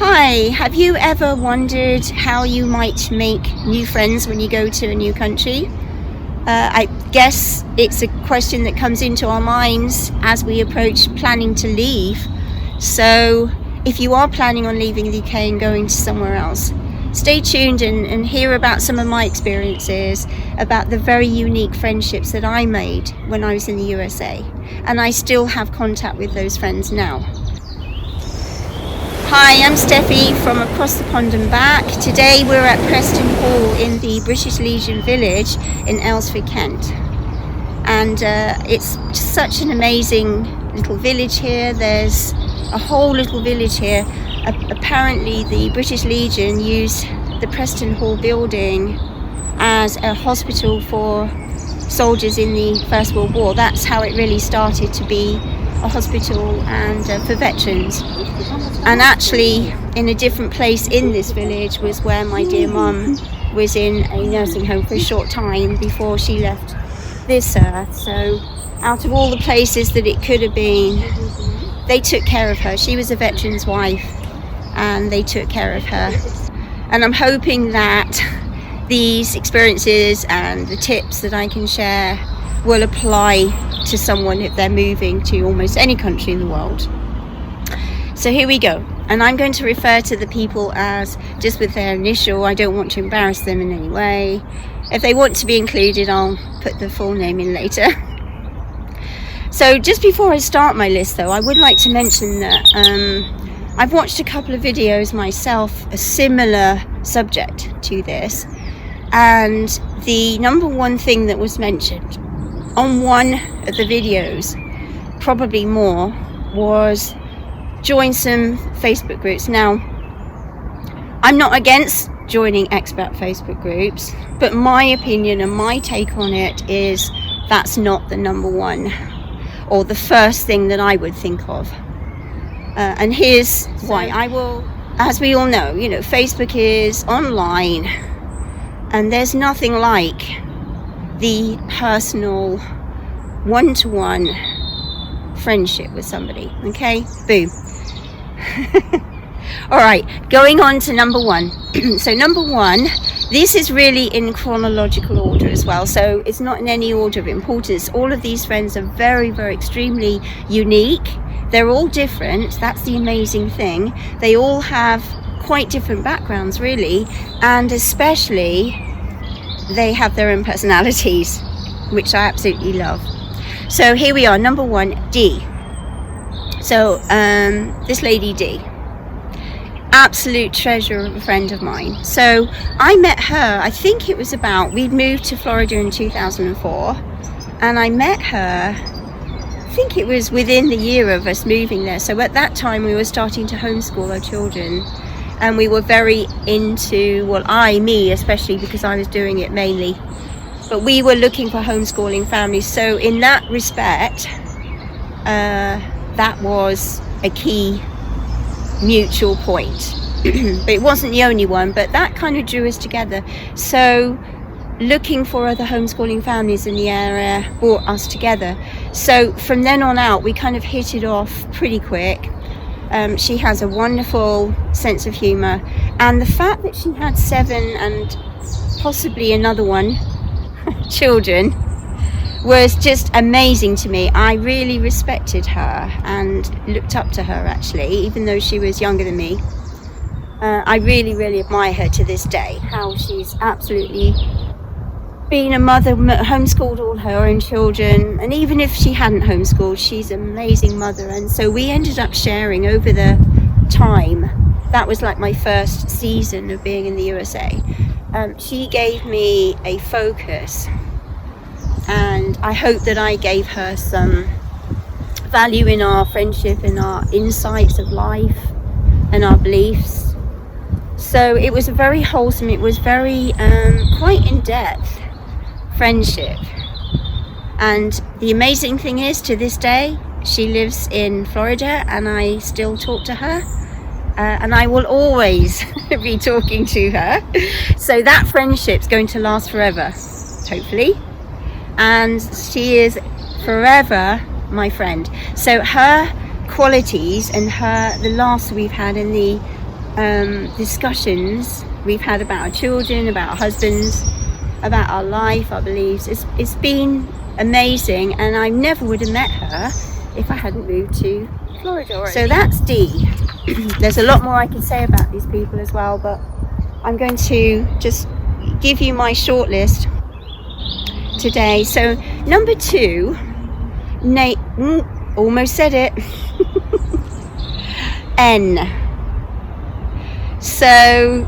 Hi, have you ever wondered how you might make new friends when you go to a new country? I guess it's a question that comes into our minds as we approach planning to leave. So if you are planning on leaving the UK and going to somewhere else, stay tuned and hear about some of my experiences, about the very unique friendships that I made when I was in the USA. And I still have contact with those friends now. Hi, I'm Stephie from across the pond and back. Today we're at Preston Hall in the British Legion village in Aylesford, Kent. And it's such an amazing little village here. There's a whole little village here. Apparently the British Legion used the Preston Hall building as a hospital for soldiers in the First World War. That's how it really started to be a hospital and for veterans. And actually in a different place in this village was where my dear mum was in a nursing home for a short time before she left this earth. So out of all the places that it could have been, they took care of her. She was a veteran's wife and they took care of her. And I'm hoping that these experiences and the tips that I can share will apply to someone if they're moving to almost any country in the world. So here we go, and I'm going to refer to the people as just with their initial. I don't want to embarrass them in any way. If they want to be included, I'll put the full name in later. So just before I start my list though, I would like to mention that I've watched a couple of videos myself, a similar subject to this, and the number one thing that was mentioned on one of the videos, probably more, was join some Facebook groups. Now, I'm not against joining expat Facebook groups, but my opinion and my take on it is that's not the number one or the first thing that I would think of. And here's why. I will, as we all know, Facebook is online and there's nothing like the personal one-to-one friendship with somebody. Okay, boom. All right, going on to number one. So number one, this is really in chronological order as well, so it's not in any order of importance. All of these friends are very, very extremely unique. They're all different. That's the amazing thing. They all have quite different backgrounds really, and especially they have their own personalities, which I absolutely love. So here we are, number one, Dee. So this lady Dee, absolute treasure of a friend of mine. So I met her, I think it was we'd moved to Florida in 2004, and I met her, I think it was within the year of us moving there. So at that time we were starting to homeschool our children, and we were very into, me especially, because I was doing it mainly, but we were looking for homeschooling families. So in that respect, that was a key mutual point. But it wasn't the only one, but that kind of drew us together. So looking for other homeschooling families in the area brought us together. So from then on out, we kind of hit it off pretty quick. She has a wonderful sense of humor, and the fact that she had 7 and possibly another one children was just amazing to me. I really respected her and looked up to her, actually, even though she was younger than me. I really, really admire her to this day, how she's absolutely been a mother, homeschooled all her own children, and even if she hadn't homeschooled, she's an amazing mother. And so we ended up sharing over the time. That was like my first season of being in the USA. She gave me a focus, and I hope that I gave her some value in our friendship, in our insights of life and our beliefs. So it was a very wholesome, it was very quite in-depth friendship. And the amazing thing is, to this day, she lives in Florida and I still talk to her. And I will always be talking to her. So that friendship's going to last forever, hopefully. And she is forever my friend. So her qualities and the laughs we've had and the discussions we've had about our children, about our husbands, about our life, our beliefs. It's been amazing, and I never would have met her if I hadn't moved to Florida already. So that's D. There's a lot more I can say about these people as well, but I'm going to just give you my shortlist today. So number 2, Nate, almost said it. N. So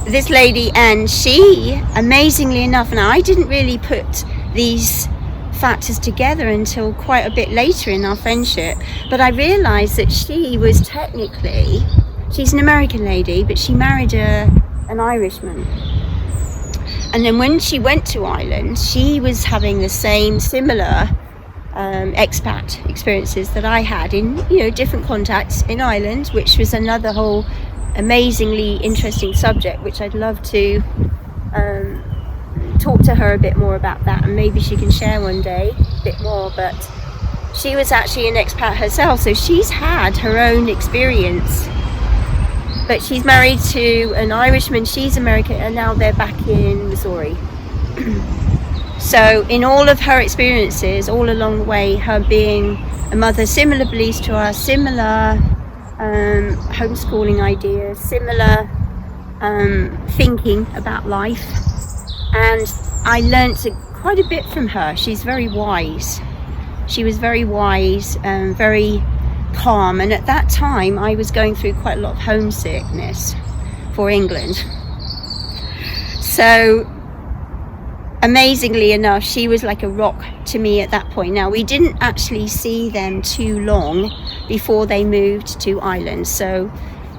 this lady, and she, amazingly enough, now I didn't really put these factors together until quite a bit later in our friendship, but I realized that she was technically, she's an American lady, but she married an Irishman. And then when she went to Ireland, she was having the similar expat experiences that I had in, different contacts in Ireland, which was another whole amazingly interesting subject, which I'd love to talk to her a bit more about that, and maybe she can share one day a bit more. But she was actually an expat herself, so she's had her own experience, but she's married to an Irishman, she's American, and now they're back in Missouri. So in all of her experiences all along the way, her being a mother, similar beliefs to us, similar homeschooling ideas, similar thinking about life, and I learnt quite a bit from her. She's very wise. She was very wise and very calm, and at that time I was going through quite a lot of homesickness for England. So amazingly enough, she was like a rock to me at that point. Now, we didn't actually see them too long before they moved to Ireland, so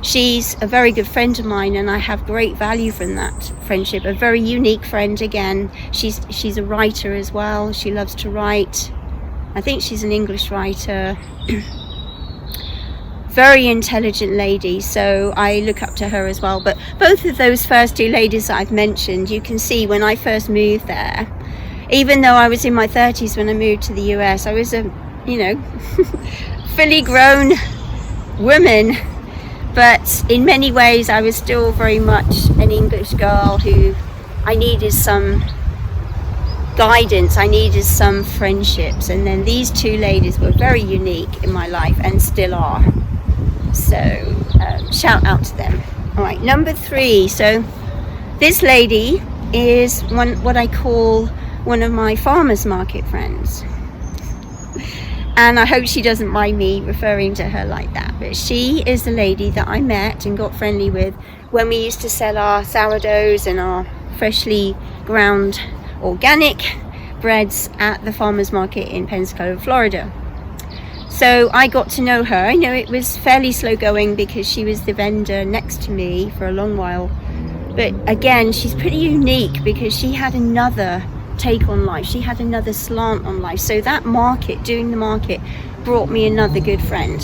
she's a very good friend of mine, and I have great value from that friendship. A very unique friend again. She's a writer as well. She loves to write. I think she's an English writer. Very intelligent lady, so I look up to her as well. But both of those first 2 ladies that I've mentioned, you can see when I first moved there, even though I was in my 30s when I moved to the US, I was a fully grown woman, but in many ways I was still very much an English girl who I needed some guidance, I needed some friendships, and then these 2 ladies were very unique in my life and still are. So shout out to them. All right, number 3. So this lady is what I call one of my farmers market friends, and I hope she doesn't mind me referring to her like that, but she is the lady that I met and got friendly with when we used to sell our sourdoughs and our freshly ground organic breads at the farmers market in Pensacola, Florida. So I got to know her. I know it was fairly slow going because she was the vendor next to me for a long while. But again, she's pretty unique because she had another take on life. She had another slant on life. So that market, doing the market, brought me another good friend.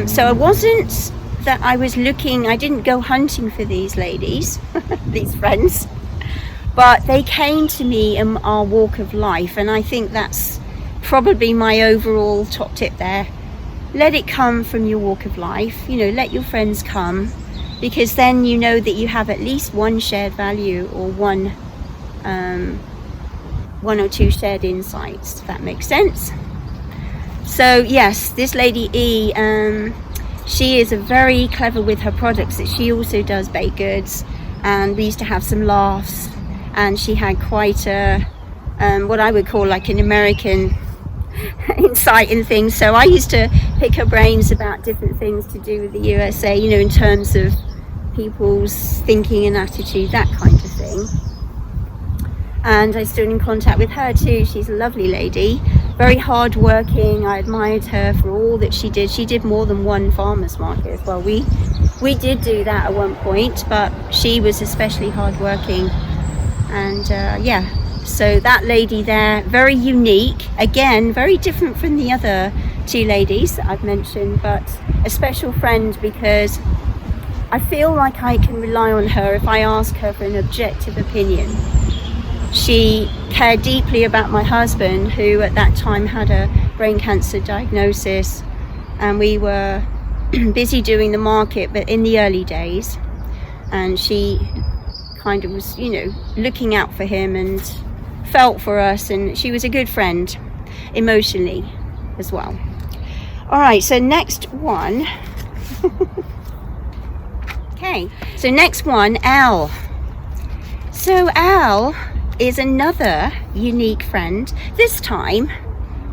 So it wasn't that I was looking, I didn't go hunting for these ladies, these friends, but they came to me in our walk of life. And I think that's probably my overall top tip there. Let it come from your walk of life. Let your friends come, because then you know that you have at least one shared value or one or 2 shared insights, if that makes sense. So yes, this lady E, she is very clever with her products. That she also does baked goods, and we used to have some laughs, and she had quite a what I would call like an American insight in things. So I used to pick her brains about different things to do with the USA, in terms of people's thinking and attitude, that kind of thing. And I'm still in contact with her too. She's a lovely lady, very hard working. I admired her for all that she did. She did more than one farmers market as well. We did do that at one point, but she was especially hard working. And so that lady there, very unique, again very different from the other 2 ladies that I've mentioned, but a special friend because I feel like I can rely on her if I ask her for an objective opinion. She cared deeply about my husband, who at that time had a brain cancer diagnosis, and we were busy doing the market, but in the early days, and she kind of was, you know, looking out for him and felt for us, and she was a good friend emotionally as well. All right, so next one. Okay, so next one, Al. So Al is another unique friend, this time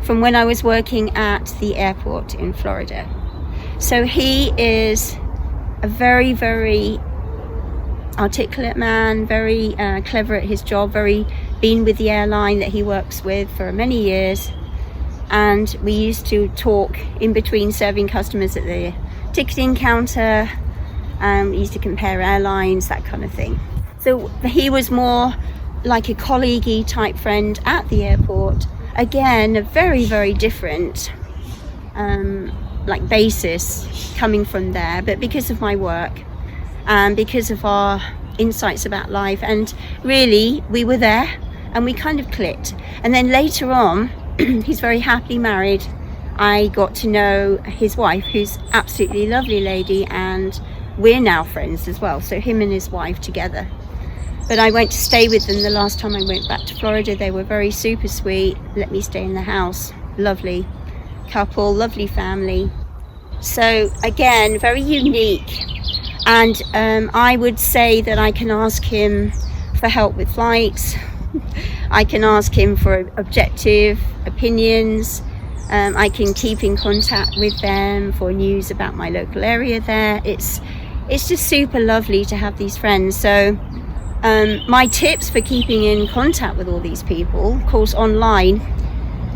from when I was working at the airport in Florida. So he is a very, very articulate man, very clever at his job, been with the airline that he works with for many years. And we used to talk in between serving customers at the ticketing counter. We used to compare airlines, that kind of thing. So he was more like a colleague-y type friend at the airport. Again, a very, very different basis coming from there. But because of my work and because of our insights about life, and really we were there and we kind of clicked. And then later on, he's very happily married. I got to know his wife, who's absolutely lovely lady, and we're now friends as well. So him and his wife together. But I went to stay with them the last time I went back to Florida. They were very super sweet, let me stay in the house. Lovely couple, lovely family. So again, very unique. And I would say that I can ask him for help with flights. I can ask him for objective opinions. I can keep in contact with them for news about my local area there. It's just super lovely to have these friends. So my tips for keeping in contact with all these people, of course online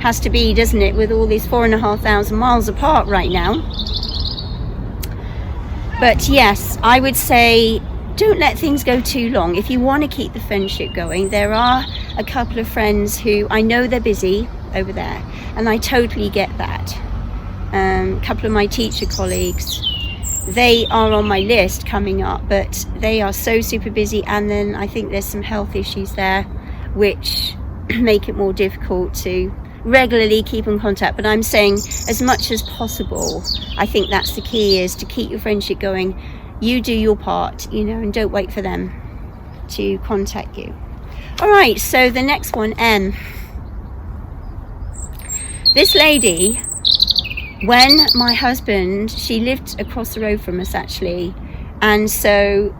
has to be, doesn't it, with all these 4,500 miles apart right now. But yes, I would say don't let things go too long. If you want to keep the friendship going, there are a couple of friends who I know they're busy over there, and I totally get that. A couple of my teacher colleagues, they are on my list coming up, but they are so super busy, and then I think there's some health issues there which make it more difficult to regularly keep in contact. But I'm saying as much as possible, I think that's the key, is to keep your friendship going. You do your part, you know, and don't wait for them to contact you. All right, so the next one, M. This lady, when my husband, she lived across the road from us actually, and so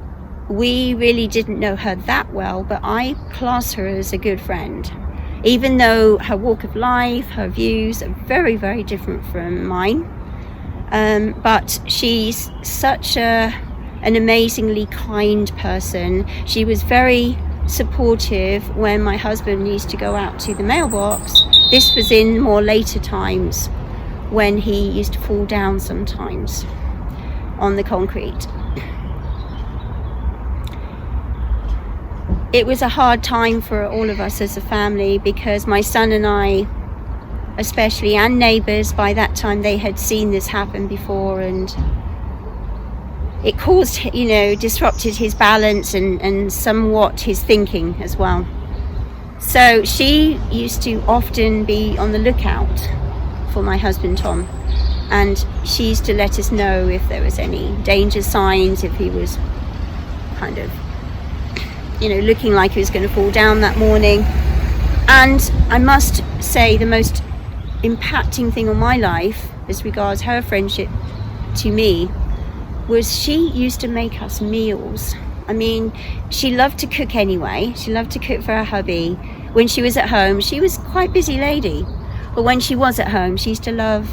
we really didn't know her that well, but I class her as a good friend, even though her walk of life, her views are very, very different from mine. But she's such an amazingly kind person. She was very supportive when my husband used to go out to the mailbox. This was in more later times when he used to fall down sometimes on the concrete. It was a hard time for all of us as a family, because my son and I especially, and neighbours, by that time they had seen this happen before, and it caused, you know, disrupted his balance and somewhat his thinking as well. So she used to often be on the lookout for my husband Tom, and she used to let us know if there was any danger signs, if he was kind of, you know, looking like he was going to fall down that morning. And I must say, the most impacting thing on my life as regards her friendship to me was she used to make us meals. I mean, she loved to cook anyway. She loved to cook for her hubby. When she was at home, she was quite a busy lady, but when she was at home, she used to love,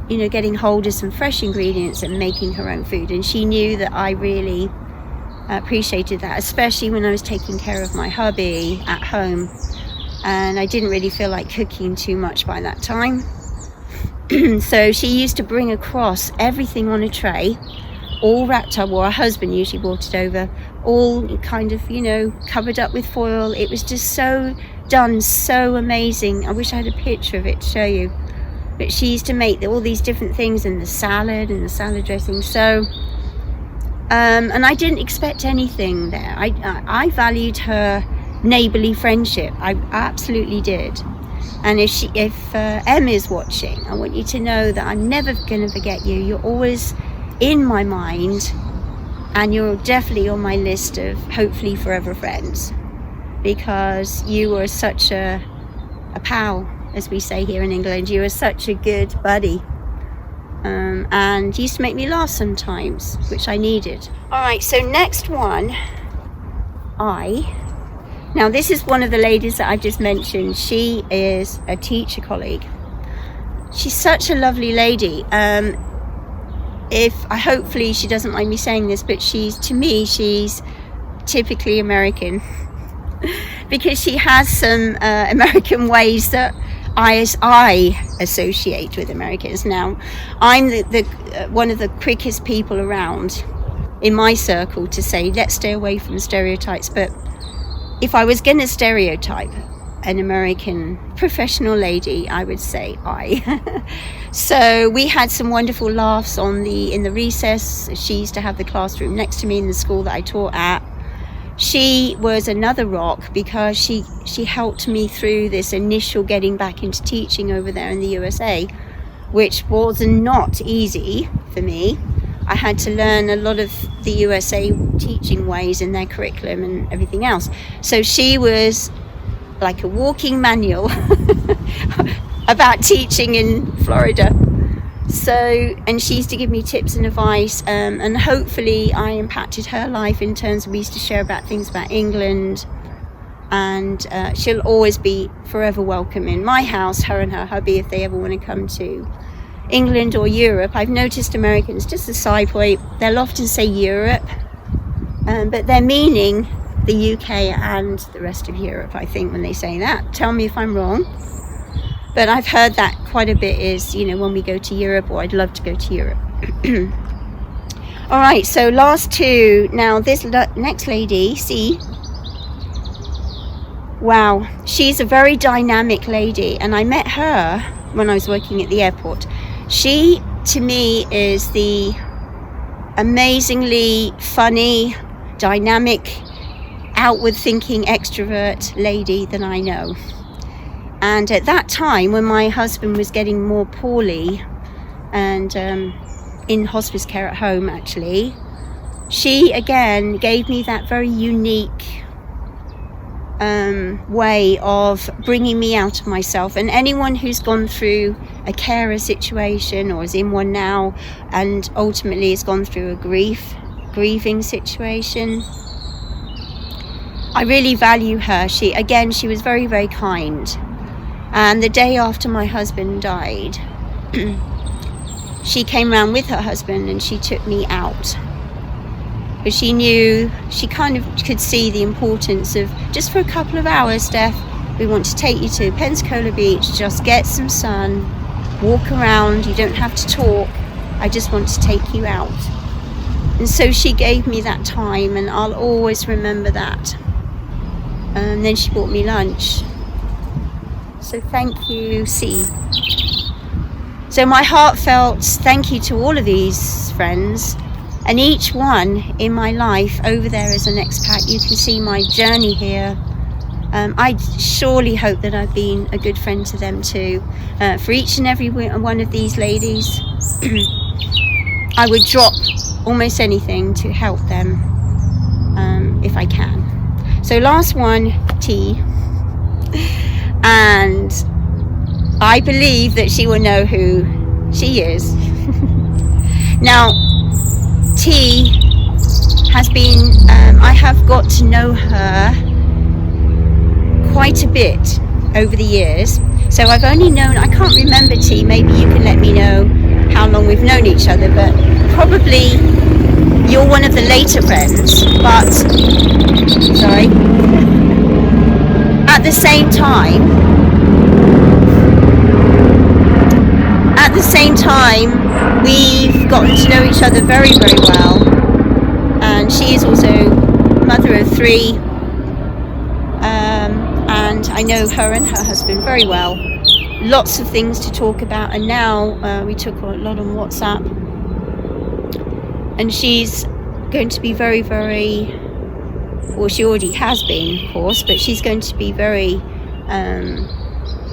you know, getting hold of some fresh ingredients and making her own food. And she knew that I really appreciated that, especially when I was taking care of my hubby at home, and I didn't really feel like cooking too much by that time. So she used to bring across everything on a tray, all wrapped up, or her husband usually brought it over, all kind of, you know, covered up with foil. It was just so done, so amazing. I wish I had a picture of it to show you. But she used to make all these different things, and the salad and the salad dressing. So and I didn't expect anything there. I valued her neighbourly friendship. I absolutely did. And if Em is watching, I want you to know that I'm never going to forget you. You're always in my mind, and you're definitely on my list of hopefully forever friends, because you were such a pal, as we say here in England. You were such a good buddy, and used to make me laugh sometimes, which I needed. All right, so next one, now this is one of the ladies that I've just mentioned. She is a teacher colleague. She's such a lovely lady. Hopefully she doesn't mind me saying this, but she's typically American because she has some American ways that I associate with Americans. Now, I'm the one of the quickest people around in my circle to say, let's stay away from stereotypes. But if I was going to stereotype an American professional lady, I would say So we had some wonderful laughs in the recess. She used to have the classroom next to me in the school that I taught at. She was another rock because she helped me through this initial getting back into teaching over there in the USA, which was not easy for me. I had to learn a lot of the USA teaching ways in their curriculum and everything else. So she was like a walking manual about teaching in Florida. And she used to give me tips and advice, and hopefully I impacted her life in terms of we used to share about things about England, and she'll always be forever welcome in my house, her and her hubby, if they ever want to come to England or Europe. I've noticed Americans, just a side point, they'll often say Europe, but they're meaning the UK and the rest of Europe, I think, when they say that. Tell me if I'm wrong, but I've heard that quite a bit is, when we go to Europe, or I'd love to go to Europe. All right, so last two. Now this next lady, see, wow, she's a very dynamic lady, and I met her when I was working at the airport. She, to me, is the amazingly funny, dynamic, outward thinking extrovert lady that I know. And at that time, when my husband was getting more poorly and in hospice care at home, actually, she again gave me that very unique way of bringing me out of myself. And anyone who's gone through a carer situation or is in one now and ultimately has gone through a grieving situation, I really value her. She was very, very kind. And the day after my husband died, she came round with her husband and she took me out. But she knew, she kind of could see the importance of, just for a couple of hours, Steph, we want to take you to Pensacola Beach, just get some sun, walk around, you don't have to talk, I just want to take you out. And so she gave me that time, and I'll always remember that. And then she bought me lunch. So thank you, C. So my heartfelt thank you to all of these friends, and each one in my life over there as an expat. You can see my journey here. I surely hope that I've been a good friend to them too. For each and every one of these ladies, I would drop almost anything to help them if I can. So last one, T. And I believe that she will know who she is. Now, T has been, I have got to know her quite a bit over the years. So I've only known, I can't remember, T, maybe you can let me know how long we've known each other, but probably you're one of the later friends, but, sorry, at the same time, we've gotten to know each other very, very well, and she is also mother of 3, and I know her and her husband very well. Lots of things to talk about, and now we talk a lot on WhatsApp, and she's going to be very, very, well, she already has been, of course, but she's going to be very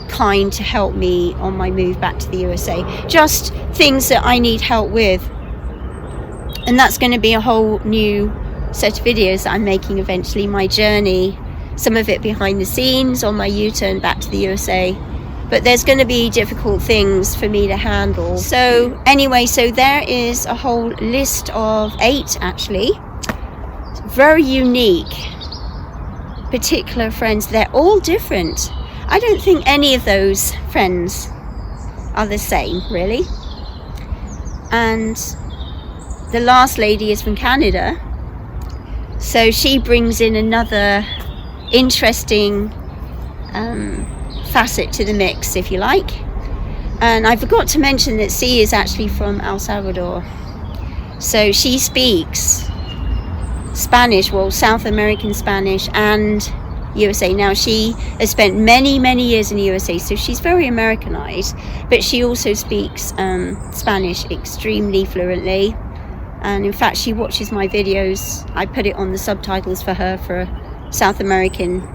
kind to help me on my move back to the USA. Just things that I need help with. And that's going to be a whole new set of videos that I'm making eventually, my journey, some of it behind the scenes on my U-turn back to the USA. But there's going to be difficult things for me to handle. So anyway, so there is a whole list of 8 actually, very unique, particular friends. They're all different. I don't think any of those friends are the same, really. And the last lady is from Canada, so she brings in another interesting facet to the mix, if you like. And I forgot to mention that C is actually from El Salvador, so she speaks Spanish, well, South American Spanish and USA. Now, she has spent many years in the USA, so she's very Americanized, but she also speaks Spanish extremely fluently. And in fact, she watches my videos. I put it on the subtitles for her for South American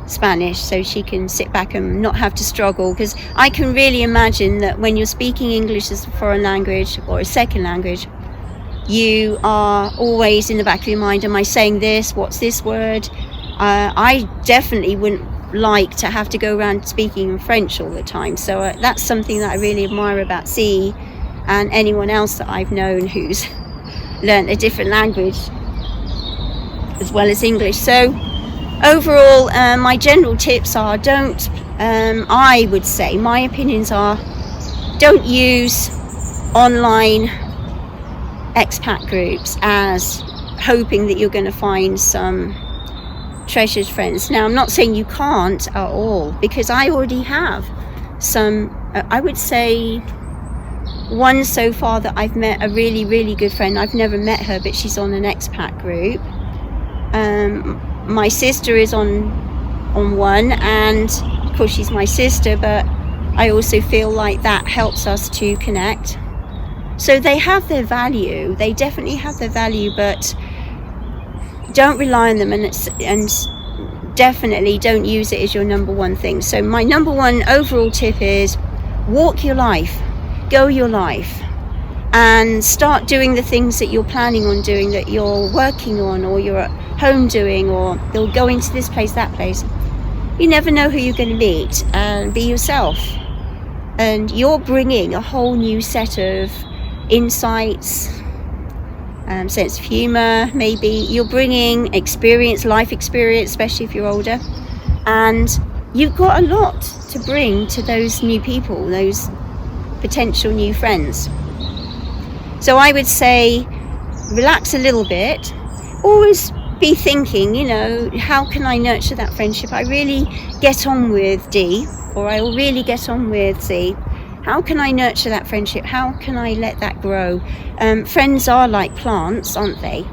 Spanish, so she can sit back and not have to struggle, because I can really imagine that when you're speaking English as a foreign language or a second language, you are always in the back of your mind, am I saying this? What's this word? I definitely wouldn't like to have to go around speaking in French all the time. So that's something that I really admire about C and anyone else that I've known who's learned a different language as well as English. So overall, my general tips are I would say my opinions are, don't use online expat groups as hoping that you're going to find some treasured friends. Now, I'm not saying you can't at all, because I already have some, I would say one so far that I've met, a really good friend. I've never met her, but she's on an expat group. My sister is on one, and of course she's my sister, but I also feel like that helps us to connect. So they have their value, they definitely have their value, but don't rely on them, and definitely don't use it as your number one thing. So my number one overall tip is walk your life, go your life, and start doing the things that you're planning on doing, that you're working on, or you're at home doing, or they'll go into this place, that place. You never know who you're going to meet, and be yourself. And you're bringing a whole new set of insights, sense of humor, maybe. You're bringing experience, life experience, especially if you're older. And you've got a lot to bring to those new people, those potential new friends. So I would say relax a little bit. Always be thinking, how can I nurture that friendship? I really get on with D, or I will really get on with C. How can I nurture that friendship? How can I let that grow? Friends are like plants, aren't they?